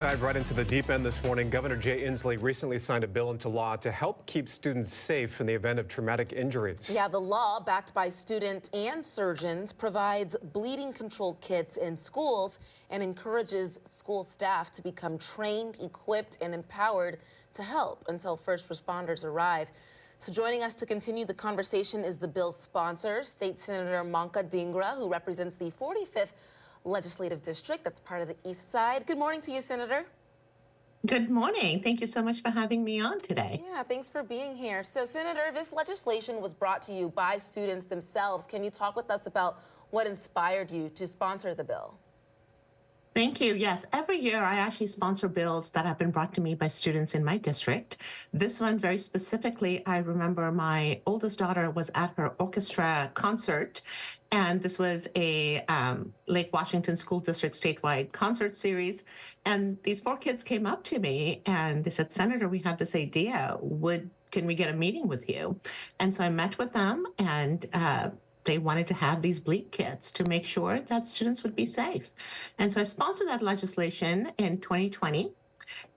Dive right into the deep end this morning. Governor Jay Inslee recently signed a bill into law to help keep students safe in the event of traumatic injuries. Yeah, the law, backed by students and surgeons, provides bleeding control kits in schools and encourages school staff to become trained, equipped, and empowered to help until first responders arrive. So joining us to continue the conversation is the bill's sponsor, State Senator Manka Dhingra, who represents the 45th Legislative District. That's part of the East Side. Good morning to you, Senator. Good morning. Thank you so much for having me on today. Yeah, thanks for being here. So, Senator, this legislation was brought to you by students themselves. Can you talk with us about what inspired you to sponsor the bill? Thank you. Yes, every year I actually sponsor bills that have been brought to me by students in my district. This one very specifically, I remember my oldest daughter was at her orchestra concert, and this was a Lake Washington School District statewide concert series. And these four kids came up to me and they said, "Senator, we have this idea. Can we get a meeting with you?" And so I met with them, and they wanted to have these bleed kits to make sure that students would be safe. And so I sponsored that legislation in 2020.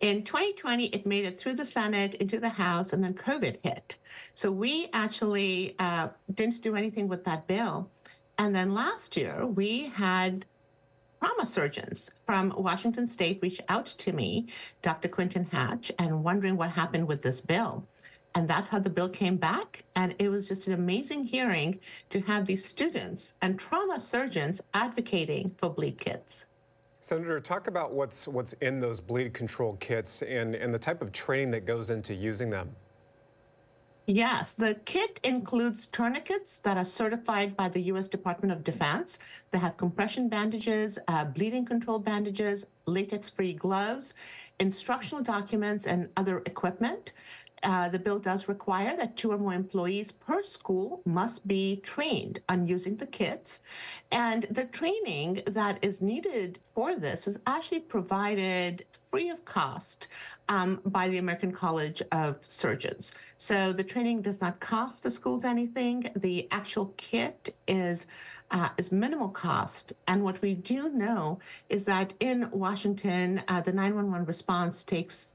In 2020, it made it through the Senate, into the House, and then COVID hit. So we actually didn't do anything with that bill. And then last year, we had trauma surgeons from Washington State reach out to me, Dr. Quinton Hatch, and wondering what happened with this bill. And that's how the bill came back. And it was just an amazing hearing to have these students and trauma surgeons advocating for bleed kits. Senator, talk about what's in those bleed control kits and the type of training that goes into using them. Yes, the kit includes tourniquets that are certified by the U.S. Department of Defense. They have compression bandages, bleeding control bandages, latex-free gloves, instructional documents, and other equipment. The bill does require that 2 or more employees per school must be trained on using the kits. And the training that is needed for this is actually provided free of cost by the American College of Surgeons. So the training does not cost the schools anything. The actual kit is minimal cost. And what we do know is that in Washington, the 911 response takes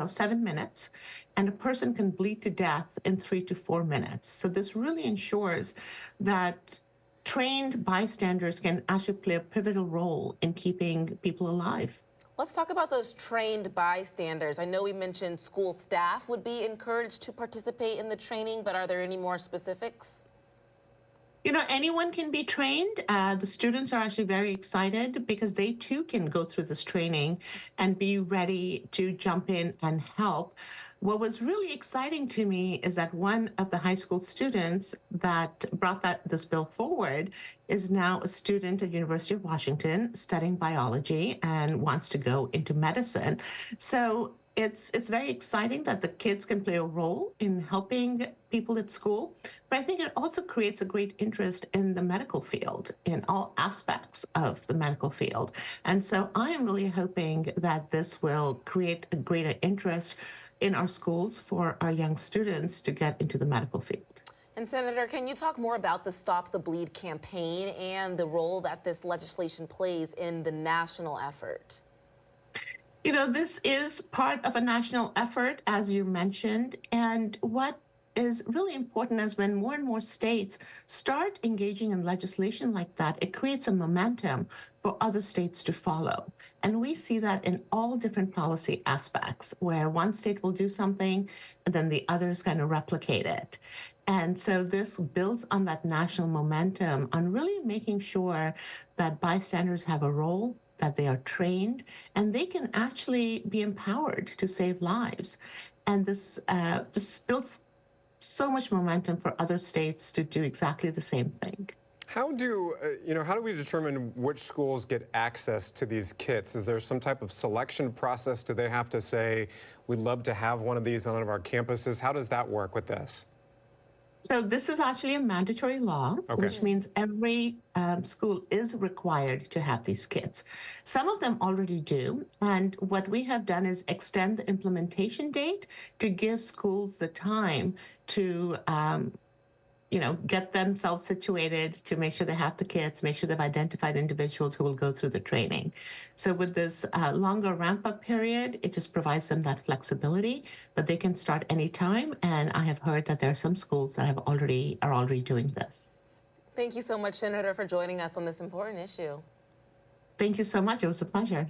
7 minutes, and a person can bleed to death in 3 to 4 minutes. So this really ensures that trained bystanders can actually play a pivotal role in keeping people alive. Let's talk about those trained bystanders. I know we mentioned school staff would be encouraged to participate in the training, but are there any more specifics? Anyone can be trained. The students are actually very excited because they too can go through this training and be ready to jump in and help. What was really exciting to me is that one of the high school students that brought this bill forward is now a student at University of Washington studying biology and wants to go into medicine. So it's very exciting that the kids can play a role in helping people at school, but I think it also creates a great interest in the medical field, in all aspects of the medical field. And so I am really hoping that this will create a greater interest in our schools for our young students to get into the medical field. And Senator, can you talk more about the Stop the Bleed campaign and the role that this legislation plays in the national effort? This is part of a national effort, as you mentioned, and what is really important is when more and more states start engaging in legislation like that, it creates a momentum for other states to follow. And we see that in all different policy aspects, where one state will do something and then the others kind of replicate it. And so this builds on that national momentum on really making sure that bystanders have a role, that they are trained, and they can actually be empowered to save lives. And this builds so much momentum for other states to do exactly the same thing. How do we determine which schools get access to these kits? Is there some type of selection process? Do they have to say, we'd love to have one of these on one of our campuses? How does that work with this? So this is actually a mandatory law, which means every school is required to have these kits. Some of them already do. And what we have done is extend the implementation date to give schools the time to get themselves situated to make sure they have the kits, make sure they've identified individuals who will go through the training. So with this longer ramp-up period, it just provides them that flexibility, but they can start anytime. And I have heard that there are some schools that are already doing this. Thank you so much, Senator, for joining us on this important issue. Thank you so much. It was a pleasure.